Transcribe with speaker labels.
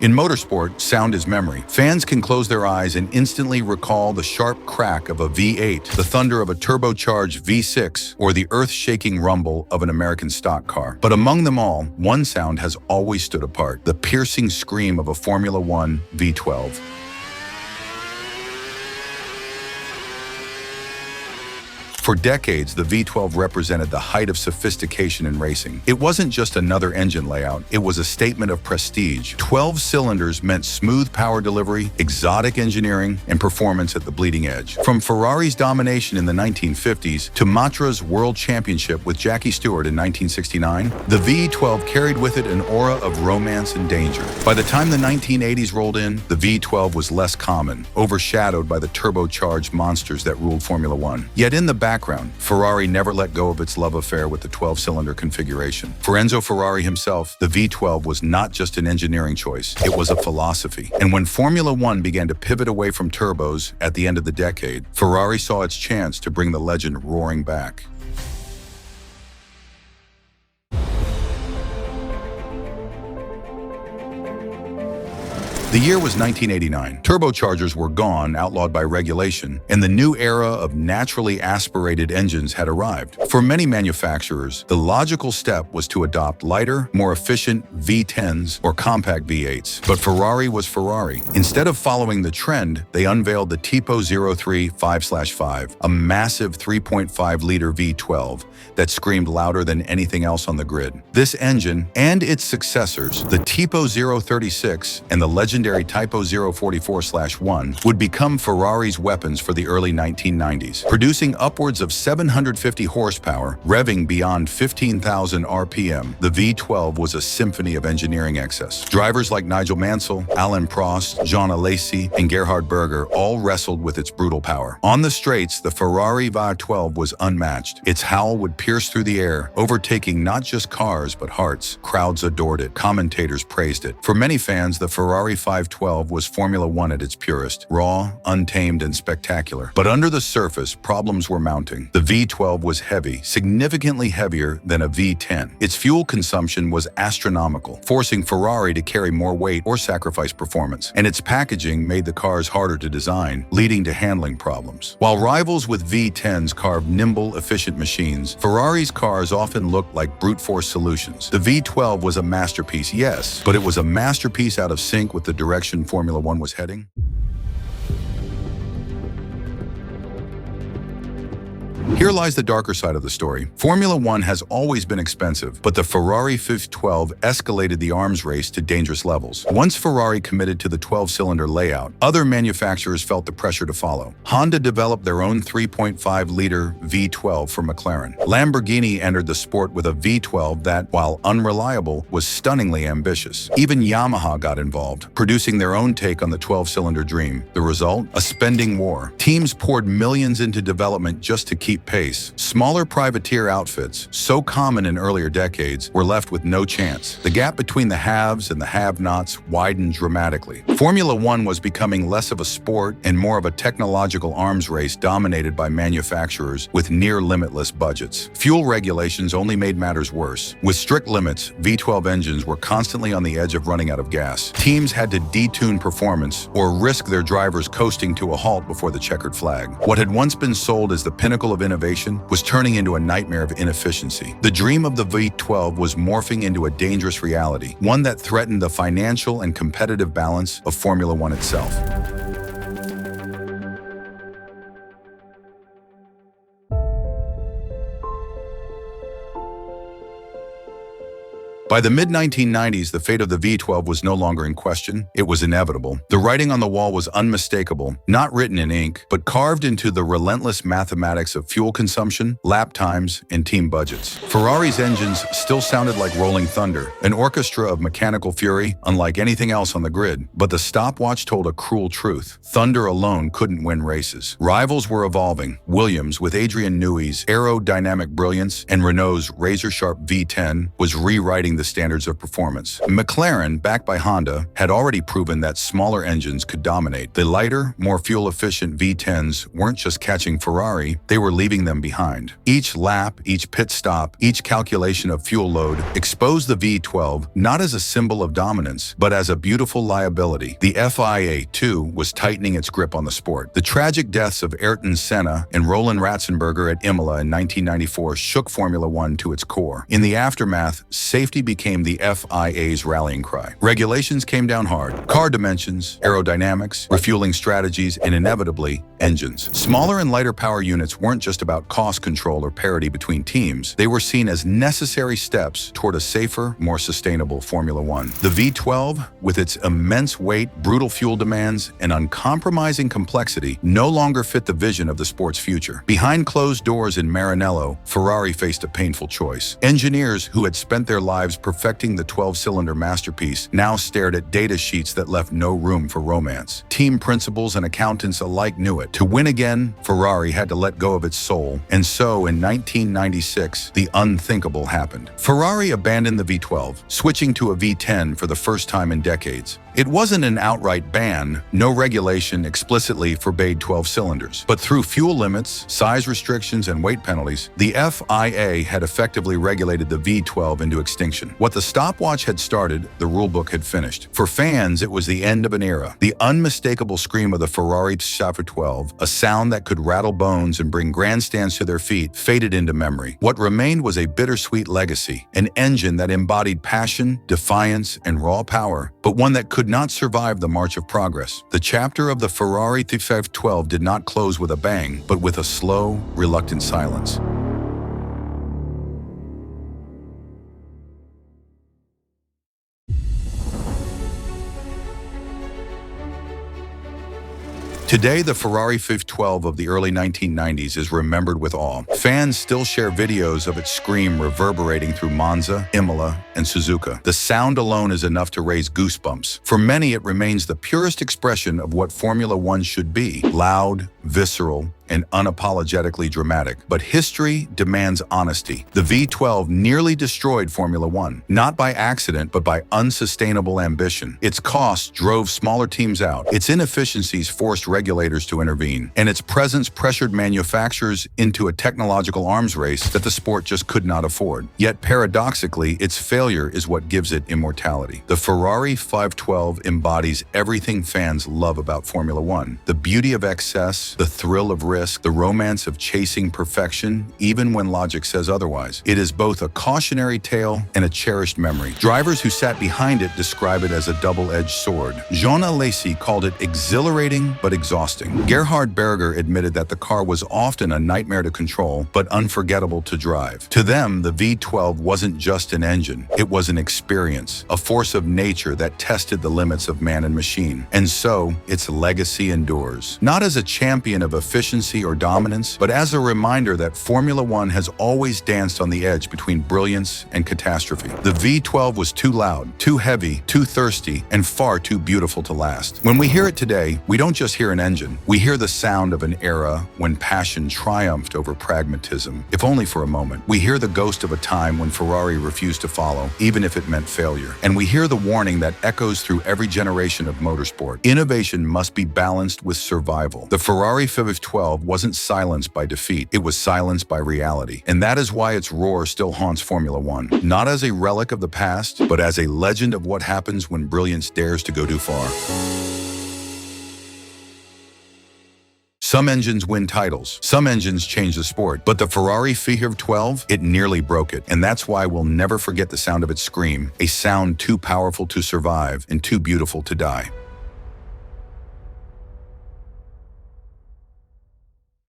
Speaker 1: In motorsport, sound is memory. Fans can close their eyes and instantly recall the sharp crack of a V8, the thunder of a turbocharged V6, or the earth-shaking rumble of an American stock car. But among them all, one sound has always stood apart: the piercing scream of a Formula One V12. For decades, the V12 represented the height of sophistication in racing. It wasn't just another engine layout, it was a statement of prestige. 12 cylinders meant smooth power delivery, exotic engineering, and performance at the bleeding edge. From Ferrari's domination in the 1950s to Matra's World Championship with Jackie Stewart in 1969, the V12 carried with it an aura of romance and danger. By the time the 1980s rolled in, the V12 was less common, overshadowed by the turbocharged monsters that ruled Formula One. Yet in the background, Ferrari never let go of its love affair with the 12-cylinder configuration. For Enzo Ferrari himself, the V12 was not just an engineering choice, it was a philosophy. And when Formula One began to pivot away from turbos at the end of the decade, Ferrari saw its chance to bring the legend roaring back. The year was 1989. Turbochargers were gone, outlawed by regulation, and the new era of naturally aspirated engines had arrived. For many manufacturers, the logical step was to adopt lighter, more efficient V10s or compact V8s. But Ferrari was Ferrari. Instead of following the trend, they unveiled the Tipo 03 5/5, a massive 3.5-liter V12 that screamed louder than anything else on the grid. This engine and its successors, the Tipo 036 and the legendary Tipo 044/1, would become Ferrari's weapons for the early 1990s, producing upwards of 750 horsepower, revving beyond 15,000 RPM. The V12 was a symphony of engineering excess. Drivers like Nigel Mansell, Alain Prost, Jean Alesi, and Gerhard Berger all wrestled with its brutal power. On the straights, the Ferrari V12 was unmatched. Its howl would pierce through the air, overtaking not just cars but hearts. Crowds adored it. Commentators praised it. For many fans, the Ferrari 512 was Formula One at its purest, raw, untamed, and spectacular. But under the surface, problems were mounting. The V12 was heavy, significantly heavier than a V10. Its fuel consumption was astronomical, forcing Ferrari to carry more weight or sacrifice performance. And its packaging made the cars harder to design, leading to handling problems. While rivals with V10s carved nimble, efficient machines, Ferrari's cars often looked like brute force solutions. The V12 was a masterpiece, yes, but it was a masterpiece out of sync with the direction Formula One was heading. Here lies the darker side of the story. Formula One has always been expensive, but the Ferrari 512 escalated the arms race to dangerous levels. Once Ferrari committed to the 12-cylinder layout, other manufacturers felt the pressure to follow. Honda developed their own 3.5-liter V12 for McLaren. Lamborghini entered the sport with a V12 that, while unreliable, was stunningly ambitious. Even Yamaha got involved, producing their own take on the 12-cylinder dream. The result? A spending war. Teams poured millions into development just to keep pace. Smaller privateer outfits, so common in earlier decades, were left with no chance. The gap between the haves and the have-nots widened dramatically. Formula One was becoming less of a sport and more of a technological arms race dominated by manufacturers with near-limitless budgets. Fuel regulations only made matters worse. With strict limits, V12 engines were constantly on the edge of running out of gas. Teams had to detune performance or risk their drivers coasting to a halt before the checkered flag. What had once been sold as the pinnacle of innovation was turning into a nightmare of inefficiency. The dream of the V12 was morphing into a dangerous reality, one that threatened the financial and competitive balance of Formula One itself. By the mid-1990s, the fate of the V12 was no longer in question. It was inevitable. The writing on the wall was unmistakable, not written in ink, but carved into the relentless mathematics of fuel consumption, lap times, and team budgets. Ferrari's engines still sounded like rolling thunder, an orchestra of mechanical fury, unlike anything else on the grid. But the stopwatch told a cruel truth. Thunder alone couldn't win races. Rivals were evolving. Williams, with Adrian Newey's aerodynamic brilliance and Renault's razor-sharp V10, was rewriting the standards of performance. McLaren, backed by Honda, had already proven that smaller engines could dominate. The lighter, more fuel-efficient V10s weren't just catching Ferrari, they were leaving them behind. Each lap, each pit stop, each calculation of fuel load exposed the V12 not as a symbol of dominance, but as a beautiful liability. The FIA, too, was tightening its grip on the sport. The tragic deaths of Ayrton Senna and Roland Ratzenberger at Imola in 1994 shook Formula One to its core. In the aftermath, safety became the FIA's rallying cry. Regulations came down hard. Car dimensions, aerodynamics, refueling strategies, and inevitably, engines. Smaller and lighter power units weren't just about cost control or parity between teams. They were seen as necessary steps toward a safer, more sustainable Formula One. The V12, with its immense weight, brutal fuel demands, and uncompromising complexity, no longer fit the vision of the sport's future. Behind closed doors in Maranello, Ferrari faced a painful choice. Engineers who had spent their lives perfecting the 12-cylinder masterpiece now stared at data sheets that left no room for romance. Team principals and accountants alike knew it. To win again, Ferrari had to let go of its soul, and so in 1996, the unthinkable happened. Ferrari abandoned the V12, switching to a V10 for the first time in decades. It wasn't an outright ban. No regulation explicitly forbade 12 cylinders. But through fuel limits, size restrictions, and weight penalties, the FIA had effectively regulated the V12 into extinction. What the stopwatch had started, the rulebook had finished. For fans, it was the end of an era. The unmistakable scream of the Ferrari V12, a sound that could rattle bones and bring grandstands to their feet, faded into memory. What remained was a bittersweet legacy, an engine that embodied passion, defiance, and raw power, but one that could not survive the march of progress. The chapter of the Ferrari V12 did not close with a bang, but with a slow, reluctant silence. Today, the Ferrari V12 of the early 1990s is remembered with awe. Fans still share videos of its scream reverberating through Monza, Imola, and Suzuka. The sound alone is enough to raise goosebumps. For many, it remains the purest expression of what Formula One should be: loud, visceral, and unapologetically dramatic. But history demands honesty. The V12 nearly destroyed Formula One, not by accident, but by unsustainable ambition. Its costs drove smaller teams out. Its inefficiencies forced regulators to intervene. And its presence pressured manufacturers into a technological arms race that the sport just could not afford. Yet paradoxically, its failure is what gives it immortality. The Ferrari 512 embodies everything fans love about Formula One: the beauty of excess, the thrill of risk, the romance of chasing perfection, even when logic says otherwise. It is both a cautionary tale and a cherished memory. Drivers who sat behind it describe it as a double-edged sword. Jean Alesi called it exhilarating but exhausting. Gerhard Berger admitted that the car was often a nightmare to control, but unforgettable to drive. To them, the V12 wasn't just an engine. It was an experience, a force of nature that tested the limits of man and machine. And so, its legacy endures. Not as a champion of efficiency or dominance, but as a reminder that Formula One has always danced on the edge between brilliance and catastrophe. The V12 was too loud, too heavy, too thirsty, and far too beautiful to last. When we hear it today, we don't just hear an engine. We hear the sound of an era when passion triumphed over pragmatism, if only for a moment. We hear the ghost of a time when Ferrari refused to follow, even if it meant failure. And we hear the warning that echoes through every generation of motorsport: innovation must be balanced with survival. The Ferrari V12 wasn't silenced by defeat, it was silenced by reality. And that is why its roar still haunts Formula One, not as a relic of the past, but as a legend of what happens when brilliance dares to go too far. Some engines win titles, some engines change the sport, but the Ferrari V12, it nearly broke it. And that's why we'll never forget the sound of its scream, a sound too powerful to survive and too beautiful to die.